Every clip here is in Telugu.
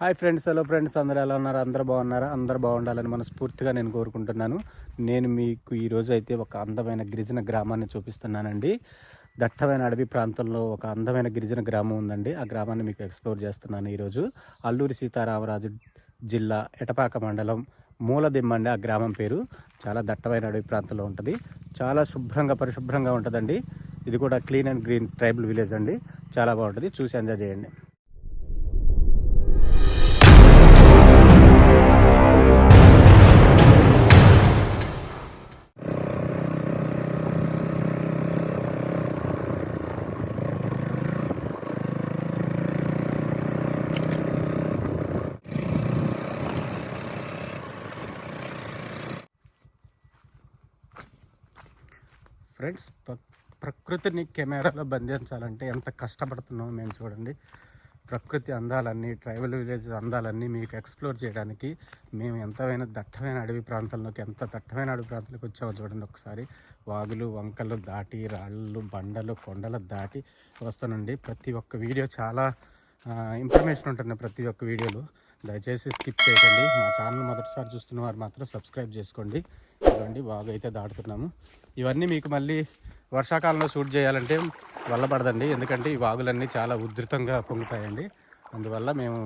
హాయ్ ఫ్రెండ్స్, హలో ఫ్రెండ్స్, అందరూ ఎలా ఉన్నారు? అందరూ బాగున్నారా? అందరూ బాగుండాలని మనస్ఫూర్తిగా నేను కోరుకుంటున్నాను. నేను మీకు ఈరోజు అయితే ఒక అందమైన గిరిజన గ్రామాన్ని చూపిస్తున్నానండి. దట్టమైన అడవి ప్రాంతంలో ఒక అందమైన గిరిజన గ్రామం ఉందండి. ఆ గ్రామాన్ని మీకు ఎక్స్ప్లోర్ చేస్తున్నాను ఈరోజు. అల్లూరి సీతారామరాజు జిల్లా ఎటపాక మండలం మూలదిమ్మ అండి ఆ గ్రామం పేరు. చాలా దట్టమైన అడవి ప్రాంతంలో ఉంటుంది. చాలా శుభ్రంగా పరిశుభ్రంగా ఉంటుందండి. ఇది కూడా clean and green tribal village అండి. చాలా బాగుంటుంది, చూసి ఎంజాయ్ చేయండి. ఫ్రెండ్స్, ప్రకృతిని కెమెరాలో బంధించాలంటే ఎంత కష్టపడుతున్నామో మేము చూడండి. ప్రకృతి అందాలన్నీ, ట్రైబల్ విలేజ్ అందాలన్నీ మీకు ఎక్స్ప్లోర్ చేయడానికి మేము ఎంతైనా దట్టమైన అడవి ప్రాంతంలోకి, ఎంత దట్టమైన అడవి ప్రాంతాలకు వచ్చామో చూడండి ఒకసారి. వాగులు వంకలు దాటి, రాళ్ళు బండలు కొండలు దాటి వస్తానండి. ప్రతి ఒక్క వీడియో చాలా ఇన్ఫర్మేషన్ ఉంటుంది ప్రతి ఒక్క వీడియోలో. దయచేసి స్కిప్ చేయకండి. మా ఛానల్ మొదటిసారి చూస్తున్న వారు మాత్రం సబ్స్క్రైబ్ చేసుకోండి. ఇవ్వండి, వాగు అయితే దాటుతున్నాము. ఇవన్నీ మీకు మళ్ళీ వర్షాకాలంలో షూట్ చేయాలంటే వల్ల పడదండి, ఎందుకంటే ఈ వాగులన్నీ చాలా ఉధృతంగా పొంగుతాయండి. అందువల్ల మేము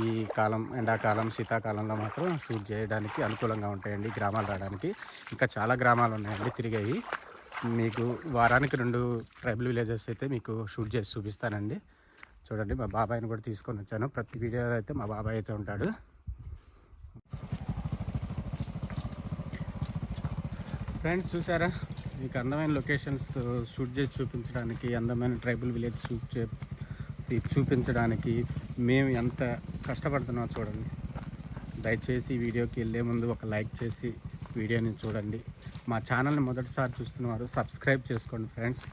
ఈ కాలం, ఎండాకాలం, శీతాకాలంలో మాత్రం షూట్ చేయడానికి అనుకూలంగా ఉంటాయండి గ్రామాలు రావడానికి. ఇంకా చాలా గ్రామాలు ఉన్నాయండి తిరిగాయి. మీకు వారానికి 2 ట్రైబల్ విలేజెస్ అయితే మీకు షూట్ చేసి చూపిస్తానండి. చూడండి, మా బాబాయ్ని కూడా తీసుకొని వచ్చాను. ప్రతి వీడియోలో అయితే మా బాబాయ్ అయితే ఉంటాడు. ఫ్రెండ్స్, చూసారా? మీకు అందమైన లొకేషన్స్ షూట్ చేసి చూపించడానికి, అందమైన ట్రైబల్ విలేజ్ చూపించడానికి మేము ఎంత కష్టపడుతున్నామో చూడండి. దయచేసి వీడియోకి వెళ్ళే ముందు ఒక లైక్ చేసి వీడియోని చూడండి. మా ఛానల్ని మొదటిసారి చూస్తున్నవారు సబ్స్క్రైబ్ చేసుకోండి ఫ్రెండ్స్.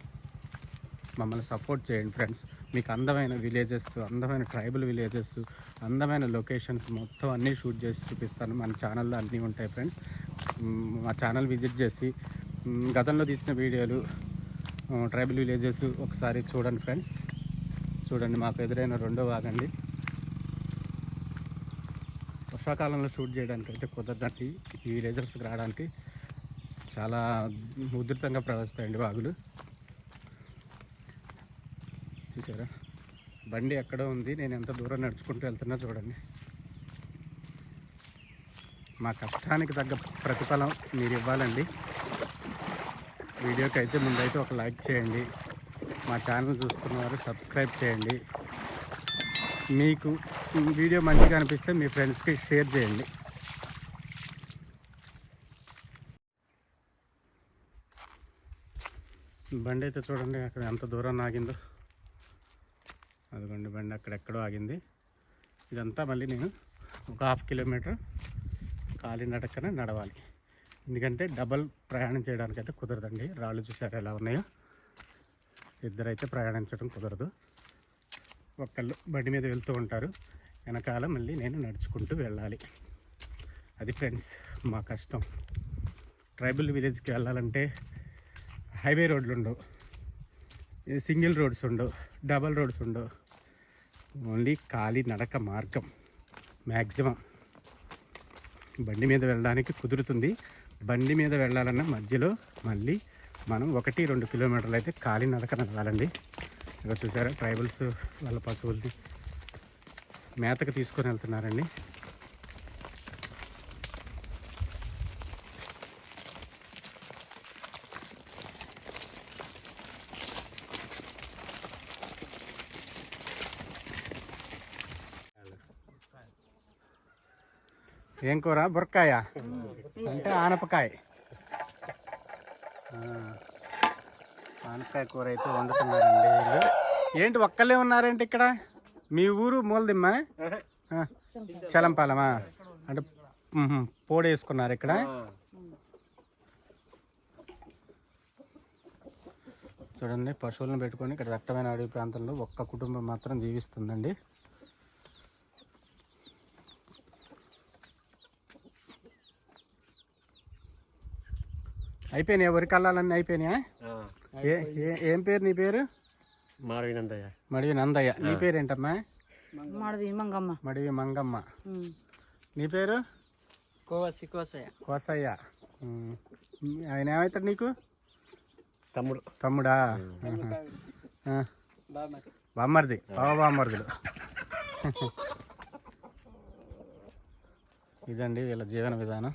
మమ్మల్ని సపోర్ట్ చేయండి ఫ్రెండ్స్. మీకు అందమైన విలేజెస్, అందమైన ట్రైబల్ విలేజెస్, అందమైన లొకేషన్స్ మొత్తం అన్నీ షూట్ చేసి చూపిస్తాను. మన ఛానల్లో అన్నీ ఉంటాయి ఫ్రెండ్స్. మా ఛానల్ విజిట్ చేసి గతంలో తీసిన వీడియోలు, ట్రైబల్ విలేజెస్ ఒకసారి చూడండి ఫ్రెండ్స్. చూడండి, మాకు ఎదురైన రెండో వాగండి. వర్షాకాలంలో షూట్ చేయడానికి అయితే కుదరదండి. ఈ విలేజెస్కి రావడానికి చాలా ఉధృతంగా ప్రవహిస్తాయండి వాగులు. చూసారా? బండి ఎక్కడో ఉంది, నేను ఎంత దూరం నడుచుకుంటూ వెళ్తున్నా చూడండి. మా కష్టానికి తగ్గ ప్రతిఫలం మీరు ఇవ్వాలండి. వీడియోకి అయితే ముందైతే ఒక లైక్ చేయండి. మా ఛానల్ చూస్తున్నవారు సబ్స్క్రైబ్ చేయండి. మీకు వీడియో మంచిగా అనిపిస్తే మీ ఫ్రెండ్స్కి షేర్ చేయండి. బండి అయితే చూడండి అక్కడ ఎంత దూరం ఆగిందో. అదిగోండి, బండి అక్కడెక్కడో ఆగింది. ఇదంతా మళ్ళీ నేను ఒక 1/2 కిలోమీటర్ కాలినడకన నడవాలి, ఎందుకంటే డబల్ ప్రయాణం చేయడానికి అయితే కుదరదండి. రాళ్ళు చూసారు ఎలా ఉన్నాయో. ఇద్దరైతే ప్రయాణించడం కుదరదు. ఒకళ్ళు బండి మీద వెళ్తూ ఉంటారు, వెనకాల మళ్ళీ నేను నడుచుకుంటూ వెళ్ళాలి. అది ఫ్రెండ్స్ మా కష్టం. ట్రైబల్ విలేజ్కి వెళ్ళాలంటే హైవే రోడ్లు ఉండవు, సింగిల్ రోడ్స్ ఉండవు, డబల్ రోడ్స్ ఉండవు. ఓన్లీ ఖాళీ నడక మార్గం. మ్యాక్సిమం బండి మీద వెళ్ళడానికి కుదురుతుంది. బండి మీద వెళ్ళాలన్న మధ్యలో మళ్ళీ మనం 1-2 కిలోమీటర్లు అయితే ఖాళీ నడక నడవాలండి. ఇక్కడ చూసారా, ట్రైబల్స్ వాళ్ళ పశువుల్ని మేతకు తీసుకొని వెళ్తున్నారండి. ఏం కూర? బుర్రకాయ అంటే ఆనపకాయ. ఆనపకాయ కూర అయితే వండుతున్నారండి వీళ్ళు. ఏంటి ఒక్కళ్ళే ఉన్నారేంటి ఇక్కడ? మీ ఊరు మూలదిమ్మ? చలంపాలమా? అంటే పోడి వేసుకున్నారు ఇక్కడ. చూడండి, పశువులను పెట్టుకొని ఇక్కడ దట్టమైన అడవి ప్రాంతంలో ఒక్క కుటుంబం మాత్రం జీవిస్తుందండి. అయిపోయినాయి వరి కళ్ళాలన్నీ అయిపోయినాయా? ఏం పేరు నీ పేరు? మడివి నందయ్య. మడివి నందయ్య. నీ పేరేంటమ్మా? మడివి మంగమ్మ. నీ పేరు? కోసయ్య. ఆయన ఏమవుతాడు నీకు? తమ్ముడా? బామ్మర్ది. బామ్మర్దులు. ఇదండి వీళ్ళ జీవన విధానం.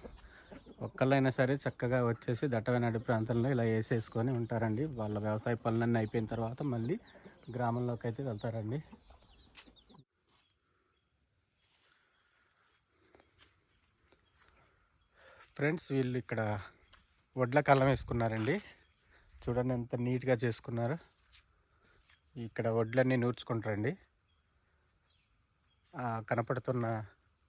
ఒక్కళ్ళైనా సరే చక్కగా వచ్చేసి దట్టమైన అడవి ప్రాంతంలో ఇలా వేసేసుకొని ఉంటారండి. వాళ్ళ వ్యవసాయ పనులన్నీ అయిపోయిన తర్వాత మళ్ళీ గ్రామంలోకి అయితే వెళ్తారండి. ఫ్రెండ్స్, వీళ్ళు ఇక్కడ వడ్ల కళ్ళం వేసుకున్నారండి. చూడండి ఎంత నీట్గా చేసుకున్నారు. ఇక్కడ వడ్లన్నీ నూర్చుకుంటారండి. కనపడుతున్న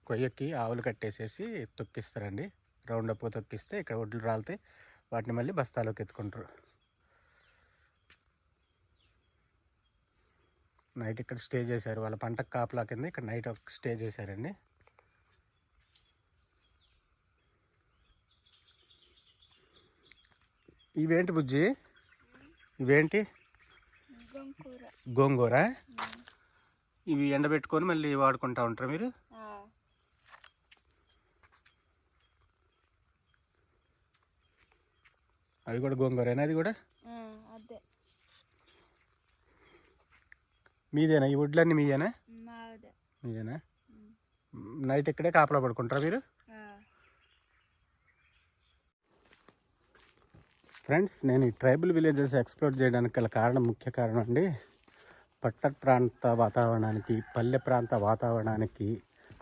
కొయ్యకి ఆవులు కట్టేసేసి తొక్కిస్తారండి. రౌండ్ అప్ తొక్కిస్తే ఇక్కడ వడ్లు రాలితే వాటిని మళ్ళీ బస్తాలోకి ఎత్తుకుంటారు. నైట్ ఇక్కడ స్టే చేశారు. వాళ్ళ పంటకు కాపలా కింద ఇక్కడ నైట్ స్టే చేశారండి. ఇవేంటి బుజ్జి? ఇవేంటి? గోంగూర. ఇవి ఎండబెట్టుకొని మళ్ళీ వాడుకుంటా ఉంటారు మీరు? అవి కూడా గోంగూరేనా? అది కూడా మీదేనా? ఈ వడ్లన్నీ మీదేనా? మీదేనా? నైట్ ఇక్కడే కాపలా పడుకుంటారా మీరు? ఫ్రెండ్స్, నేను ఈ ట్రైబల్ విలేజెస్ ఎక్స్ప్లోర్ చేయడానికి గల కారణం, ముఖ్య కారణం అండి, పట్టణ ప్రాంత వాతావరణానికి, పల్లె ప్రాంత వాతావరణానికి,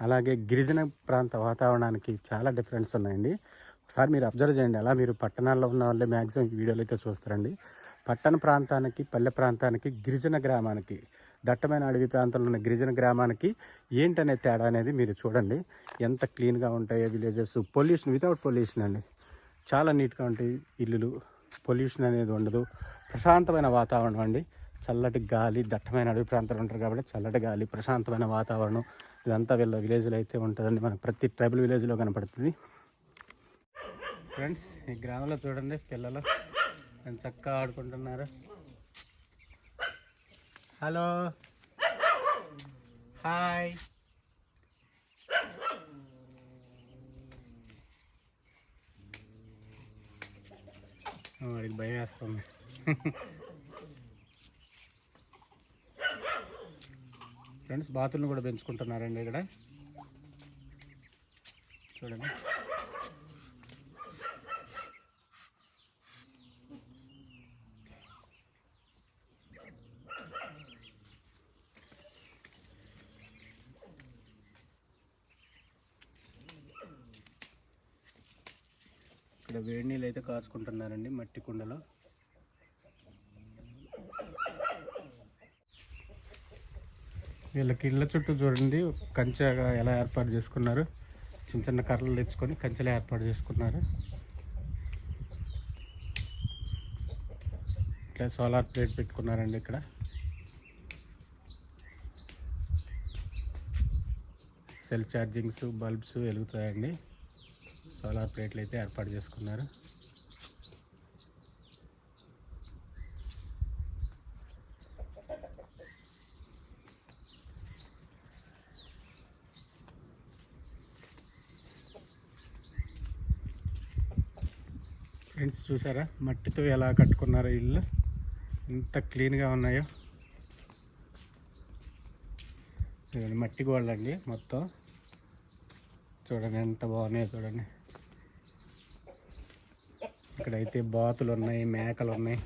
అలాగే గిరిజన ప్రాంత వాతావరణానికి చాలా డిఫరెన్స్ ఉన్నాయండి. ఒకసారి మీరు అబ్జర్వ్ చేయండి. అలా మీరు పట్టణాల్లో ఉన్న వాళ్ళే మ్యాక్సిమం ఈ వీడియోలు అయితే చూస్తారండి. పట్టణ ప్రాంతానికి, పల్లె ప్రాంతానికి, గిరిజన గ్రామానికి, దట్టమైన అడవి ప్రాంతంలో ఉన్న గిరిజన గ్రామానికి ఏంటనే తేడా అనేది మీరు చూడండి. ఎంత క్లీన్గా ఉంటాయో విలేజెస్. పొల్యూషన్, వితౌట్ పొల్యూషన్ అండి. చాలా నీట్గా ఉంటాయి ఇల్లులు. పొల్యూషన్ అనేది ఉండదు. ప్రశాంతమైన వాతావరణం అండి. చల్లటి గాలి, దట్టమైన అడవి ప్రాంతాలు ఉంటారు కాబట్టి చల్లటి గాలి, ప్రశాంతమైన వాతావరణం ఇదంతా వీళ్ళ విలేజ్లో అయితే ఉంటుందండి. మనకు ప్రతి ట్రైబల్ విలేజ్లో కనపడుతుంది. ఫ్రెండ్స్, ఈ గ్రామంలో చూడండి పిల్లలు ఎంత చక్కగా ఆడుకుంటున్నారు. Hello, hi. వాడికి భయం వేస్తుంది. ఫ్రెండ్స్, బాతులను కూడా పెంచుకుంటున్నారండి ఇక్కడ చూడండి. ఇక్కడ వేడి నీళ్ళు అయితే కాచుకుంటున్నారండి మట్టి కుండలో. వీళ్ళకి ఇళ్ళ చుట్టూ చూడండి కంచెగా ఎలా ఏర్పాటు చేసుకున్నారు. చిన్న చిన్న కర్రలు తెచ్చుకొని కంచెలు ఏర్పాటు చేసుకున్నారు. ఇట్లా సోలార్ ప్లేట్ పెట్టుకున్నారండి. ఇక్కడ సెల్ ఛార్జింగ్స్, బల్బ్స్ వెలుగుతాయండి. సోలార్ ప్లేట్లు అయితే ఏర్పాటు చేసుకున్నారు. ఫ్రెండ్స్, చూసారా మట్టితో ఎలా కట్టుకున్నారో ఇల్లు, ఎంత క్లీన్గా ఉన్నాయో. మట్టి గోడలండి మొత్తం. చూడండి ఎంత బాగున్నాయో చూడండి. ఇక్కడైతే బాతులు ఉన్నాయి, మేకలు ఉన్నాయి.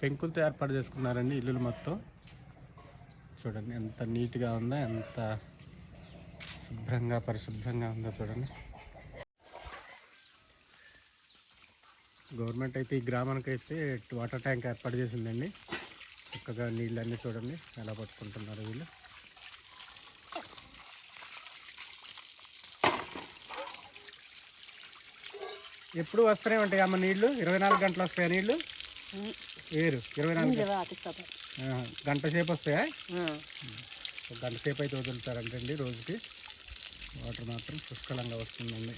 పెంకులతో ఏర్పాటు చేసుకున్నారండి ఇల్లులు మొత్తం. చూడండి ఎంత నీట్గా ఉందో, ఎంత శుభ్రంగా పరిశుభ్రంగా ఉందో చూడండి. గవర్నమెంట్ అయితే ఈ గ్రామానికి అయితే వాటర్ ట్యాంక్ ఏర్పాటు చేసిందండి. చక్కగా నీళ్ళన్నీ చూడండి ఎలా పట్టుకుంటున్నారు వీళ్ళు. ఎప్పుడు వస్తూనే ఉంటాయి అమ్మ నీళ్ళు? 24 గంటలు వస్తాయా నీళ్ళు? వేరు 24 గంట సేపు వస్తాయా? ఒక గంట సేపు అయితే వదులుతారంటండి రోజుకి. వాటర్ మాత్రం పుష్కలంగా వస్తుందండి.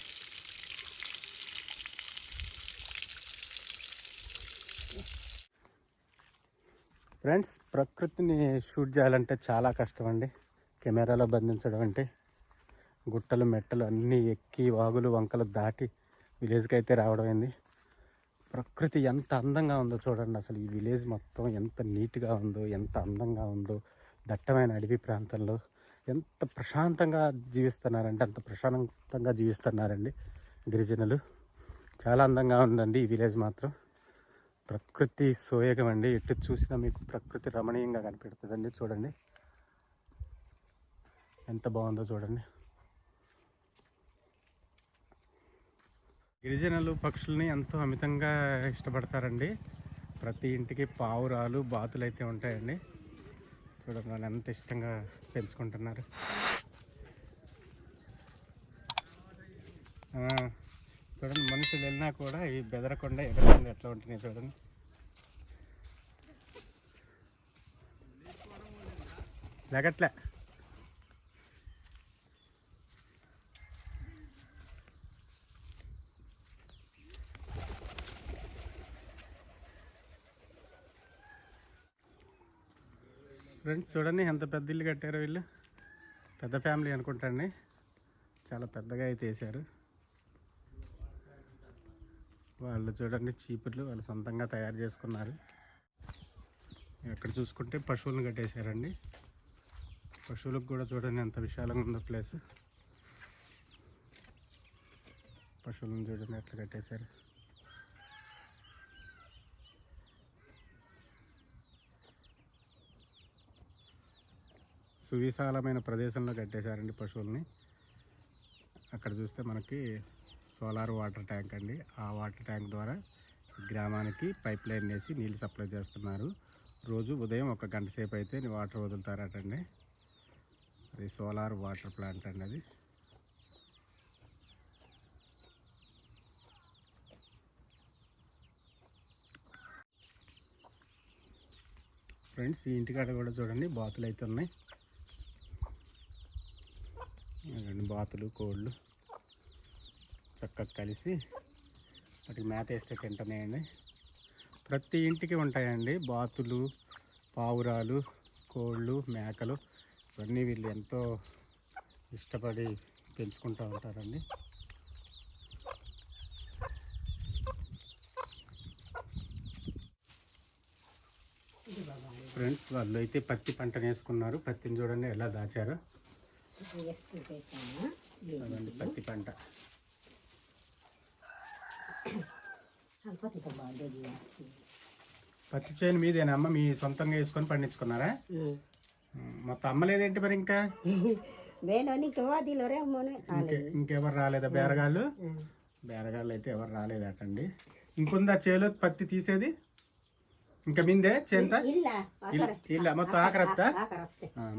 ఫ్రెండ్స్, ప్రకృతిని షూట్ చేయాలంటే చాలా కష్టం అండి. కెమెరాలో బంధించడం అంటే గుట్టలు మెట్టలు అన్నీ ఎక్కి వాగులు వంకలు దాటి విలేజ్కి అయితే రావడం అయింది. ప్రకృతి ఎంత అందంగా ఉందో చూడండి. అసలు ఈ విలేజ్ మొత్తం ఎంత నీట్గా ఉందో, ఎంత అందంగా ఉందో. దట్టమైన అడవి ప్రాంతంలో ఎంత ప్రశాంతంగా జీవిస్తున్నారంటే అంత ప్రశాంతంగా జీవిస్తున్నారండి గిరిజనులు. చాలా అందంగా ఉందండి ఈ విలేజ్ మాత్రం. ప్రకృతి సోయగం అండి. ఎటు చూసినా మీకు ప్రకృతి రమణీయంగా కనిపెడుతుందండి. చూడండి ఎంత బాగుందో చూడండి. గిరిజనులు పక్షుల్ని ఎంతో అమితంగా ఇష్టపడతారండి. ప్రతి ఇంటికి పావురాలు బాతులు అయితే ఉంటాయండి. చూడండి వాళ్ళు ఎంత ఇష్టంగా పెంచుకుంటున్నారు. చూడండి మనుషులు వెళ్ళినా కూడా ఈ బెదరకుండా ఎగరకుండా ఎట్లా ఉంటున్నాయి చూడండి. లెగట్లే. ఫ్రెండ్స్ చూడండి ఎంత పెద్ద ఇల్లు కట్టారో వీళ్ళు. పెద్ద ఫ్యామిలీ అనుకుంటాండి. చాలా పెద్దగా అయితే వేసారు. వాళ్ళు చూడండి చీపుర్లు వాళ్ళు సొంతంగా తయారు చేసుకున్నారు. ఎక్కడ చూసుకుంటే పశువులను కట్టేశారండి. పశువులకు కూడా చూడండి ఎంత విశాలంగా ఉందో ప్లేస్. పశువులను చూడండి ఎట్లా కట్టేశారు. సువిశాలమైన ప్రదేశంలో కట్టేశారండి పశువుల్ని. అక్కడ చూస్తే మనకి సోలార్ వాటర్ ట్యాంక్ అండి. ఆ వాటర్ ట్యాంక్ ద్వారా గ్రామానికి పైప్ లైన్ వేసి నీళ్ళు సప్లై చేస్తున్నారు. రోజు ఉదయం 1 గంట సేపు అయితే వాటర్ వదులుతారటండి. అది సోలార్ వాటర్ ప్లాంట్ అండి అది. ఫ్రెండ్స్ ఈ ఇంటికాడ కూడా చూడండి బాతులు అయితే ఉన్నాయి. బాతులు కోళ్ళు చక్కగా కలిసి వాటికి మేత వేస్తే తింటున్నాయండి. ప్రతి ఇంటికి ఉంటాయండి బాతులు, పావురాలు, కోళ్ళు, మేకలు. ఇవన్నీ వీళ్ళు ఎంతో ఇష్టపడి పెంచుకుంటూ ఉంటారండి. ఫ్రెండ్స్ వాళ్ళు అయితే పత్తి పంటను వేసుకున్నారు. పత్తిని చూడండి ఎలా దాచారో. అదండి పత్తి పంట. పత్తి చేను మీదేనా అమ్మ? మీ సొంతంగా వేసుకొని పండించుకున్నారా? మొత్తం అమ్మలేదేంటి మరి? ఇంకా ఇంకెవరు రాలేదా? బేరగాళ్ళు అయితే ఎవరు రాలేదటండి. ఇంకొందా చేలో పత్తి తీసేది? ఇంకా మిందే చేంత ఇలా మొత్తం ఆఖరత్తా?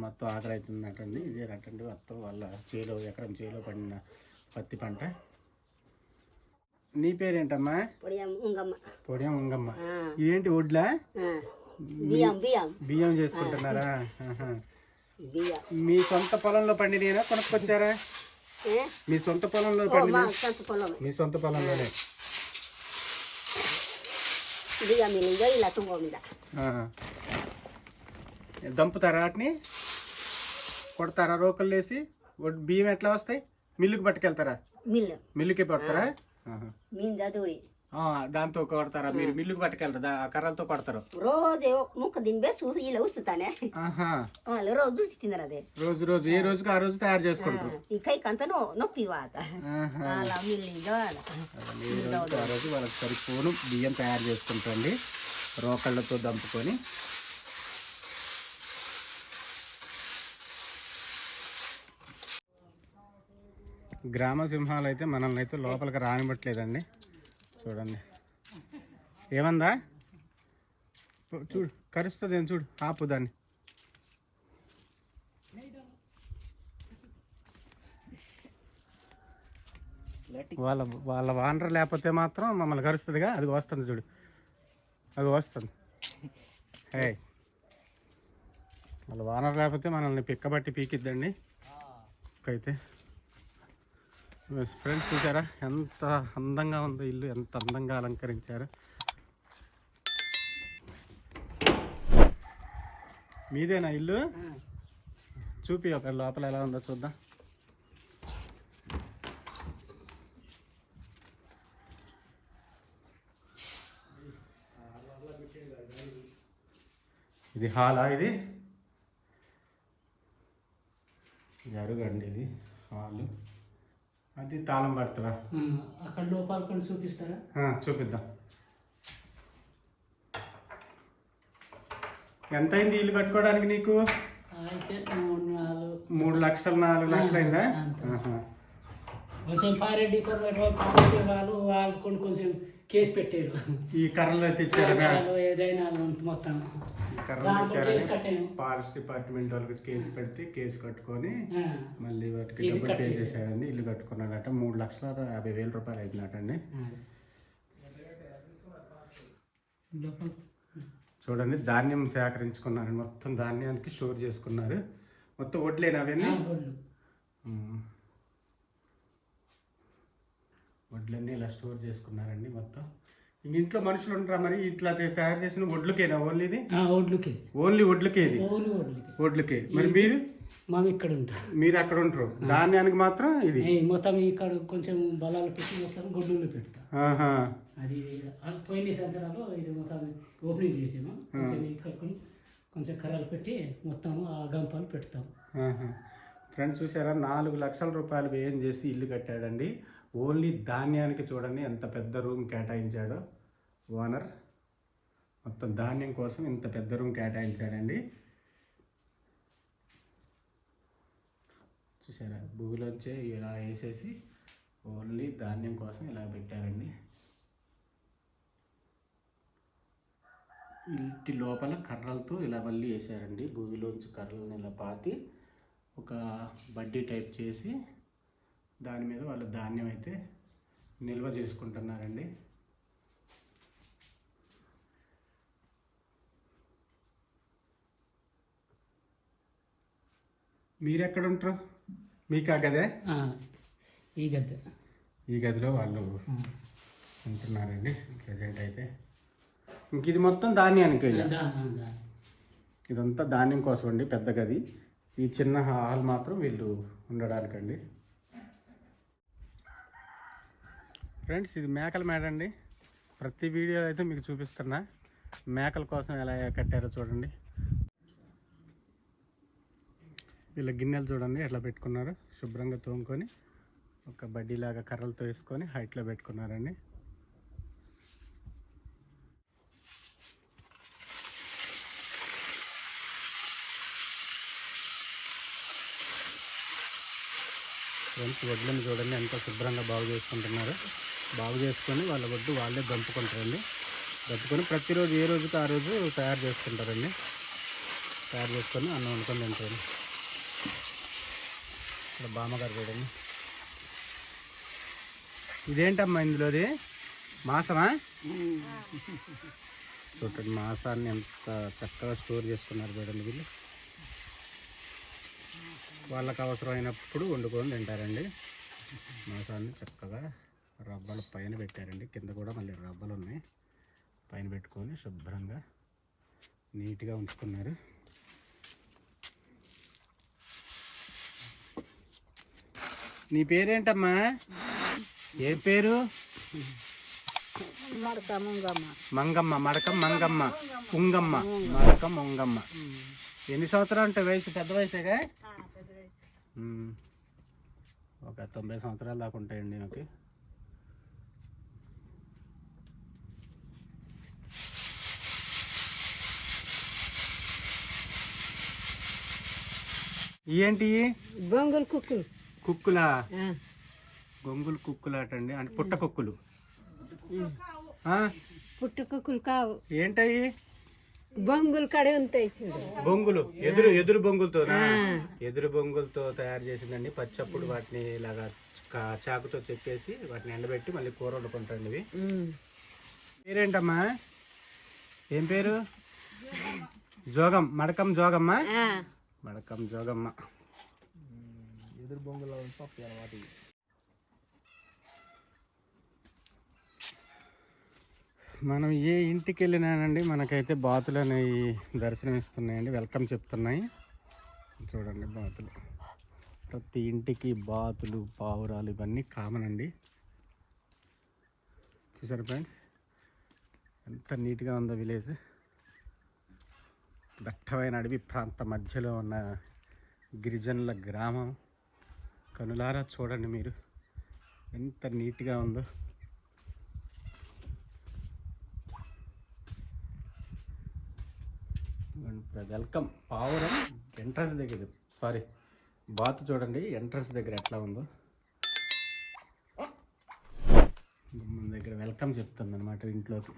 మొత్తం ఆఖరి అవుతుందటండి. ఇదే రటండి మొత్తం వాళ్ళ చేలో ఎకరం చేలో పండిన పత్తి పంట. నీ పేరేంటమ్మా? పొడియం ఉంగమ్మ. ఏంటి వడ్లా? బియ్యం చేసుకుంటున్నారా? మీ సొంత పొలంలో పండినేనా కొనుక్కొచ్చారా? మీ సొంత పొలంలో పండిన? మీ సొంత పొలంలోనే. దంపుతారా వాటిని? కొడతారా రోకలు వేసి? బియ్యం ఎట్లా వస్తాయి? మిల్లుకి పట్టుకెళ్తారా? మిల్లుకి పడతారా? దాంతో కొడతారా? మీరు మిల్లుకి పట్టుకెళ్తారా? కర్రలతో కొడతారు? రోజు ముక్క దింబే చూసి ఇలా వస్తానే రోజు చూసి తినరు. అదే రోజు ఏ రోజుకి ఆ రోజు తయారు చేసుకుంటారు. ఈ కైకంత నొప్పి వాత ఆ రోజు వాళ్ళకి సరిపోను బియ్యం తయారు చేసుకుంటారండి రోకళ్ళతో దంపుకొని. గ్రామ సింహాలు అయితే మనల్ని అయితే లోపలికి రానివ్వట్లేదండి. చూడండి ఏమందా? చూడు కరుస్తుంది ఏం చూడు. ఆపు దాన్ని. వాళ్ళ వానర్ లేకపోతే మాత్రం మమ్మల్ని కరుస్తుందిగా. అది వస్తుంది చూడు, అది వస్తుంది. హే వాళ్ళ వానర్ లేకపోతే మనల్ని పిక్కబట్టి పీకిద్దండి. అయితే ఫ్రెండ్స్ చూసారా ఎంత అందంగా ఉందో ఇల్లు, ఎంత అందంగా అలంకరించారు. మీదేనా ఇల్లు? చూపి ఒక లోపల ఎలా ఉందో చూద్దాం. ఇది హాలా? ఇది జరుగండి, ఇది హాలు. అది తాళం పడుతుందా? అక్కడ లోపల కూడా చూపిస్తారా? చూపిద్దాం. ఎంత అయింది ఇల్లు కట్టుకోవడానికి నీకు? అయితే 3 లక్షలు 4 లక్షలు అయిందా? కొంచెం పారెడ్డి వాళ్ళు కొంచెం కేసు పెట్టారు. ఈ కర్రలు తెచ్చారా? ఏదైనా మొత్తం ఫారెస్ట్ డిపార్ట్మెంట్ వాళ్ళకి కేసు పెడితే కేసు కట్టుకొని మళ్ళీ వాటికి డబ్బులు పే చేశారండి. ఇల్లు కట్టుకున్నాడట. 3,50,000 రూపాయలు అవుతుందటండి. చూడండి, ధాన్యం సేకరించుకున్నారు. మొత్తం ధాన్యానికి స్టోర్ చేసుకున్నారు. మొత్తం వడ్లేనా అవన్నీ? వడ్లన్నీ ఇలా స్టోర్ చేసుకున్నారండి మొత్తం. ఇంట్లో మనుషులు ఉంటారా మరి? ఇట్లా తయారు చేసిన వడ్లకేనా ఓన్లీ? ఇది ఓన్లీ వడ్లకే? ఇది వడ్లకే. మరి మీరు? మనం ఇక్కడ ఉంటాం, మీరు అక్కడ ఉంటారు. ధాన్యానికి మాత్రం ఇది మొత్తం ఇక్కడ కొంచెం బలాలు పెట్టి మొత్తం గొడ్లు పెడతాం. అది పోయిన సంవత్సరాలు ఇది మొత్తం ఓపెనింగ్ చేసాము. కొంచెం ఇక్కడ కొంచెం కర్రలు పెట్టి మొత్తం ఆ గంపాలు పెడతాం. ఫ్రెండ్స్ చూసారా, 4 లక్షల రూపాయలు వ్యయం చేసి ఇల్లు కట్టాడండి. ఓన్లీ ధాన్యానికి. చూడండి ఎంత పెద్ద రూమ్ కేటాయించాడో ఓనర్. మొత్తం ధాన్యం కోసం ఇంత పెద్ద రూమ్ కేటాయించాడండి. చూసారా, భూమిలోంచే ఇలా వేసేసి ఓన్లీ ధాన్యం కోసం ఇలా పెట్టారండి. ఇంటి లోపల కర్రలతో ఇలా మళ్ళీ వేసారండి. భూమిలోంచి కర్రలను ఇలా పాతి ఒక బడ్డీ టైప్ చేసి దాని మీద వాళ్ళు ధాన్యం అయితే నిల్వ చేసుకుంటున్నారండి. మీరెక్కడ ఉంటారు? మీకు ఆ గదే? ఈ గది. ఈ గదిలో వాళ్ళు ఉంటున్నారండి ప్రజెంట్ అయితే. ఇంక ఇది మొత్తం ధాన్యానికి. ఇదంతా ధాన్యం కోసం అండి పెద్ద గది. ఈ చిన్న హాల్ మాత్రం వీళ్ళు ఉండడానికండి. ఫ్రెండ్స్, ఇది మేకల మేడ అండి. ప్రతి వీడియో అయితే మీకు చూపిస్తున్నా. మేకల కోసం ఎలా కట్టారో చూడండి. వీళ్ళ గిన్నెలు చూడండి ఎట్లా పెట్టుకున్నారు. శుభ్రంగా తోముకొని ఒక బడ్డీలాగా కర్రలతో వేసుకొని హైట్లో పెట్టుకున్నారండి. ఫ్రెండ్స్, వడ్లను చూడండి ఎంత శుభ్రంగా బాగు చేసుకుంటున్నారు. బాగు చేసుకొని వాళ్ళ వడ్డు వాళ్ళే దంపుకుంటారండి. దంపుకొని ప్రతిరోజు ఏ రోజుకి ఆ రోజు తయారు చేసుకుంటారండి. తయారు చేసుకొని అన్నం వండుకొని తింటారు. ఇక్కడ బామ్మగారు చూడండి. ఇదేంటమ్మా ఇందులోది? మాసమా? చూడండి, మాసాన్ని ఎంత చక్కగా స్టోర్ చేసుకున్నారు చూడండి. వీళ్ళు వాళ్ళకి అవసరమైనప్పుడు వండుకొని తింటారండి. మాంసాన్ని చక్కగా రబ్బల పైన పెట్టారండి. కింద కూడా మళ్ళీ రబ్బలు ఉన్నాయి. పైన పెట్టుకొని శుభ్రంగా నీట్గా ఉంచుకున్నారు. నీ పేరేంటమ్మా? ఏం పేరు? మంగమ్మ. మడకం మంగమ్మ. పుంగమ్మ. మడకం ముంగమ్మ. ఎన్ని సంవత్సరాలు ఉంటాయి వయసు? పెద్ద వయసేగా? ఒక 90 సంవత్సరాల దాకా ఉంటాయండి నాకు. ఏంటి? గొంగులు కుక్కులు. కుక్కులా? గొంగులు కుక్కులు అటండి. అంటే పుట్ట కుక్కులు. పుట్ట కుక్కులు కావు. ఏంటవి? బొంగులు కడే ఉంటాయి చూడు. బొంగులు. ఎదురు బొంగులతో. ఎదురు బొంగులతో తయారు చేసిందండి. పచ్చప్పుడు వాటిని ఇలాగా చాకుతో చెక్కేసి వాటిని ఎండబెట్టి మళ్ళీ కూర వండుకుంటాండి. ఇవి పేరేంటమ్మా? ఏం పేరు? జోగం. మడకం జోగమ్మ. మడకం జోగమ్మ. ఎదురు బొంగులు మనం ఏ ఇంటికి వెళ్ళినానండి మనకైతే బాతులు అనేవి దర్శనం ఇస్తున్నాయండి, వెల్కమ్ చెప్తున్నాయి. చూడండి బాతులు, ప్రతి ఇంటికి బాతులు పావురాలు ఇవన్నీ కామన్ అండి. చూసారు ఫ్రెండ్స్ ఎంత నీట్గా ఉందో విలేజ్. దట్టమైన అడవి ప్రాంత మధ్యలో ఉన్న గిరిజనుల గ్రామం. కనులారా చూడండి మీరు ఎంత నీట్గా ఉందో. వెల్కమ్ పావురం ఎంట్రన్స్ దగ్గర, సారీ బాతు చూడండి ఎంట్రన్స్ దగ్గర ఎట్లా ఉందో. గుమ్మం దగ్గర వెల్కమ్ చెప్తుంది అనమాట ఇంట్లోకి.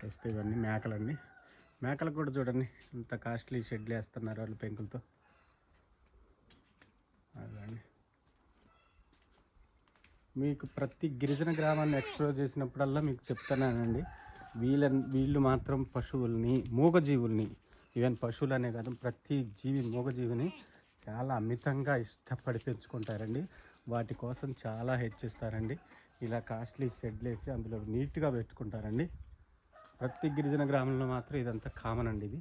వస్తే ఇవన్నీ మేకలండి. మేకలకు కూడా చూడండి ఇంత కాస్ట్లీ షెడ్లు వేస్తున్నారు వాళ్ళు పెంకులతో. అలాండి మీకు ప్రతి గిరిజన గ్రామాన్ని ఎక్స్ప్లోర్ చేసినప్పుడల్లా మీకు చెప్తున్నానండి, వీళ్ళు మాత్రం పశువుల్ని, మూగజీవుల్ని, ఈవెన్ పశువులనే కాదు ప్రతి జీవి మూగజీవిని చాలా అమితంగా ఇష్టపడి పెంచుకుంటారండి. వాటి కోసం చాలా హెచ్చిస్తారండి. ఇలా కాస్ట్లీ షెడ్లు వేసి అందులో నీట్గా పెట్టుకుంటారండి. ప్రతి గిరిజన గ్రామంలో మాత్రం ఇదంతా కామన్ అండి. ఇది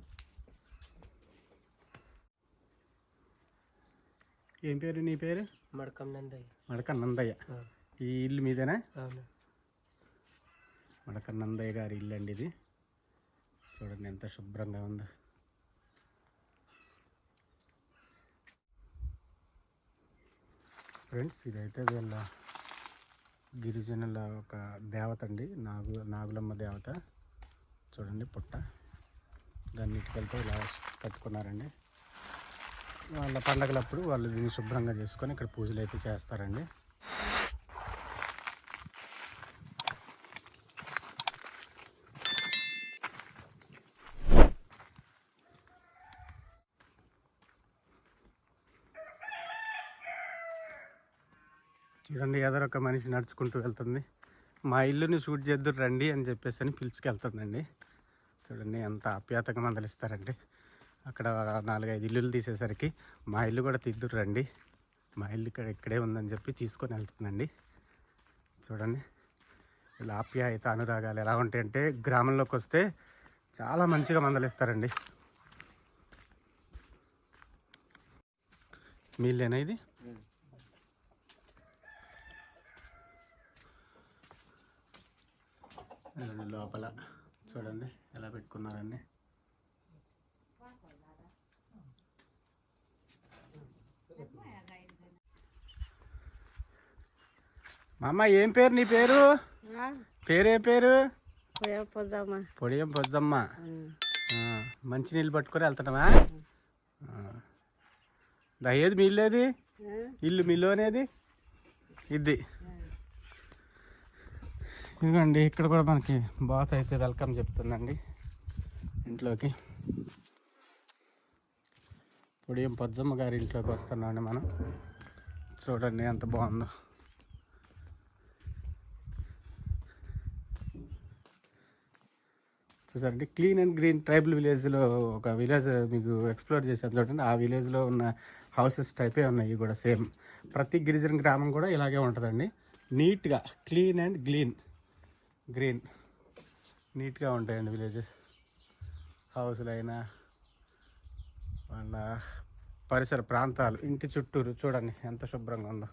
ఏం పేరు నీ పేరు? మడకం నందయ్య. మడక నందయ్య. ఈ ఇల్లు మీదేనా? అవును. మడక నందయ్య గారి ఇల్లు అండి ఇది. చూడండి ఎంత శుభ్రంగా ఉందో. ఫ్రెండ్స్ ఇదైతే వీళ్ళ గిరిజనుల ఒక దేవత అండి, నాగులమ్మ దేవత. చూడండి పుట్ట, దాన్ని ఇటుకలతో ఇలా కట్టుకున్నారండి. వాళ్ళ పండగలప్పుడు వాళ్ళు దీన్ని శుభ్రంగా చేసుకొని ఇక్కడ పూజలు అయితే చేస్తారండి. చూడండి ఎదరొక మనిషి నడుచుకుంటూ వెళ్తుంది. మా ఇల్లుని షూట్ చేద్దురు రండి అని చెప్పేసి అని పిలుచుకెళ్తుందండి. చూడండి ఎంత ఆప్యాతగా మందలిస్తారండి. అక్కడ 4-5 ఇల్లులు తీసేసరికి మా ఇల్లు కూడా తిద్దురు రండి, మా ఇల్లు ఇక్కడే ఉందని చెప్పి తీసుకొని వెళ్తుందండి. చూడండి ఇలా ఆప్యాయత అనురాగాలు ఎలా ఉంటాయంటే గ్రామంలోకి వస్తే చాలా మంచిగా మందలిస్తారండి. మీ ఇల్లేనా ఇది? లోపల చూడండి ఎలా పెట్టుకున్నారని. మా అమ్మ ఏం పేరు నీ పేరు? పేరేం పేరు? పొడియం పొద్దమ్మ. మంచి నీళ్ళు పట్టుకొని వెళ్తున్నావా? ఏది మీ ఇల్లు? ఏది ఇల్లు మీలో అనేది? ఇది ఇదిగోండి. ఇక్కడ కూడా మనకి బాత్ అయితే వెల్కమ్ చెప్తుందండి ఇంట్లోకి. పొడియం పొద్దమ్మ గారి ఇంట్లోకి వస్తున్నామండి మనం. చూడండి ఎంత బాగుందో. చూసారండి క్లీన్ అండ్ గ్రీన్ ట్రైబల్ విలేజ్లో ఒక విలేజ్ మీకు ఎక్స్ప్లోర్ చేశాను చూడండి. ఆ విలేజ్లో ఉన్న హౌసెస్ టైపే ఉన్నాయి ఇవి కూడా సేమ్. ప్రతి గిరిజన గ్రామం కూడా ఇలాగే ఉంటుందండి. నీట్గా క్లీన్ అండ్ గ్రీన్ నీట్గా ఉంటాయండి విలేజెస్. హౌస్లు అయినా వాళ్ళ పరిసర ప్రాంతాలు, ఇంటి చుట్టూరు చూడండి ఎంత శుభ్రంగా ఉందో.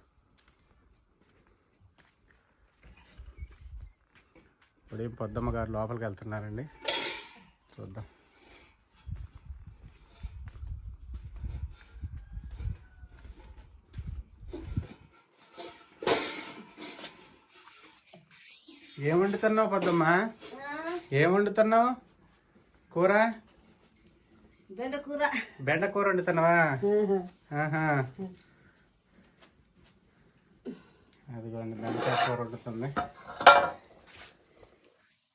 ఇప్పుడు పొద్దమ్మ గారు లోపలికి వెళ్తున్నారండి, చూద్దాం. ఏం వండుతున్నావు పొద్దమ్మా? ఏం వండుతున్నావు? కూర? బెండకూర వండుతున్నావా? అదిగోండి బెండకాయ కూర వండుతుంది.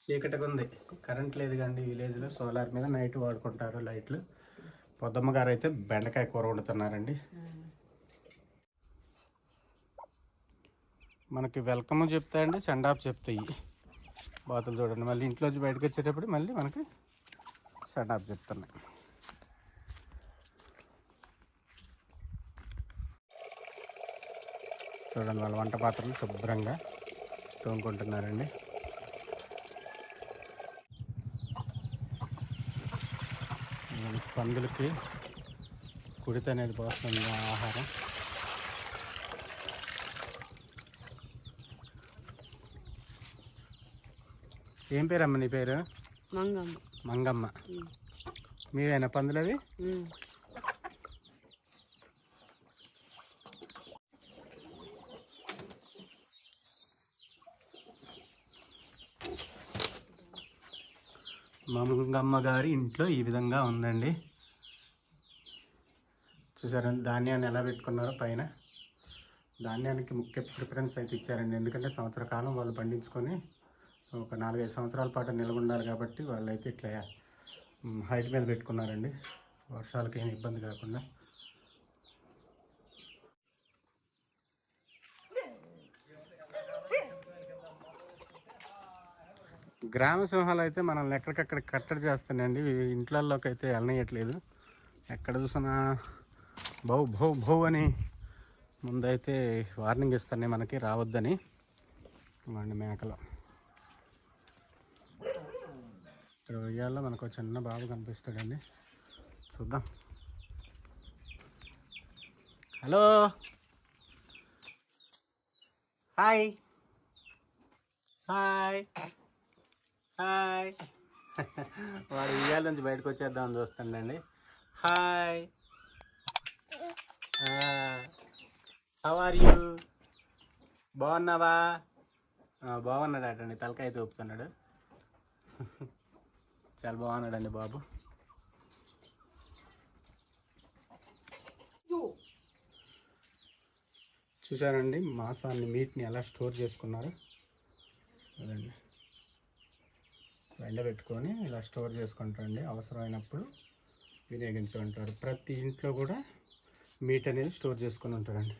చీకటిగా ఉంది, కరెంట్ లేదు కండి విలేజ్లో. సోలార్ మీద నైట్ వాడుకుంటారు లైట్లు. పొద్దమ్మ గారు అయితే బెండకాయ కూర వండుతున్నారండి. మనకి వెల్కమ్ చెప్తాయండి, సెండ్ ఆఫ్ చెప్తాయి బాతులు. చూడండి మళ్ళీ ఇంట్లోంచి బయటకు వచ్చేటప్పుడు మళ్ళీ మనకి సెండ్ ఆఫ్ చెప్తున్నాయి. చూడండి వాళ్ళ వంట పాత్రలు శుభ్రంగా తోముకుంటున్నారండి. పందులకి కుడిత అనేది పోస్తుంది ఆహారం. ఏం పేరమ్మ నీ పేరు? మంగమ్మ. మంగమ్మ. మీవేనా పందులు అవి? మంగమ్మ గారి ఇంట్లో ఈ విధంగా ఉందండి. చూసారండి ధాన్యాన్ని ఎలా పెట్టుకున్నారో పైన. ధాన్యానికి ముఖ్య ప్రిఫరెన్స్ అయితే ఇచ్చారండి, ఎందుకంటే సంవత్సర కాలం వాళ్ళు పండించుకొని ఒక 4-5 సంవత్సరాల పాటు నిల్వ ఉండాలి కాబట్టి వాళ్ళైతే ఇట్లా హైట్ మీద పెట్టుకున్నారండి, వర్షాలకి ఏమి ఇబ్బంది కాకుండా. గ్రామ సింహాలు అయితే మనల్ని ఎక్కడికక్కడ కట్టడి చేస్తున్నాయండి, ఇంట్లలోకి అయితే వెళ్ళనియట్లేదు. ఎక్కడ చూసినా భౌ భౌ భౌ అని ముందైతే వార్నింగ్ ఇస్తున్నాయి మనకి, రావద్దని. ఇవ్వండి మేకలు. ఇక్కడ ఉయ్యాల్లో మనకు చిన్న బాబు కనిపిస్తాడండి, చూద్దాం. Hello, hi hi hi. వాడు ఉయ్యాల నుంచి బయటకు వచ్చేద్దామని చూస్తాడండి. Hi, how are you? బాగున్నావా? బాగున్నాడు అటండి, తలకాయ తూపుతున్నాడు. చాలా బాగున్నాడండి బాబు. చూసారండి మాంసాన్ని, మీట్ని ఎలా స్టోర్ చేసుకున్నారు. అదండి ఎండబెట్టుకొని ఇలా స్టోర్ చేసుకుంటారండి, అవసరమైనప్పుడు వినియోగించుకుంటారు. ప్రతి ఇంట్లో కూడా మీట్ అనేది స్టోర్ చేసుకొని ఉంటారండి.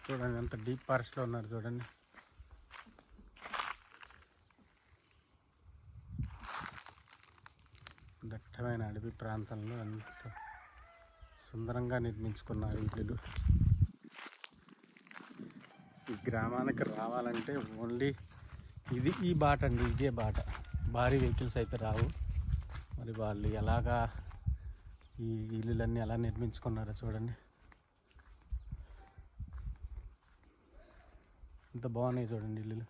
చూడండి ఎంత డీప్ ఫారెస్ట్లో ఉన్నారు చూడండి. దట్టమైన అడవి ప్రాంతంలో ఎంత సుందరంగా నిర్మించుకున్నారు ఇల్లు. ఈ గ్రామానికి రావాలంటే ఓన్లీ ఈ బాట అండి, ఇదే బాట. భారీ వెహికల్స్ అయితే రావు. మరి వాళ్ళు ఎలాగా ఈ ఇల్లులన్నీ ఎలా నిర్మించుకున్నారో చూడండి, ఎంత బాగున్నాయి చూడండి ఇల్లులు.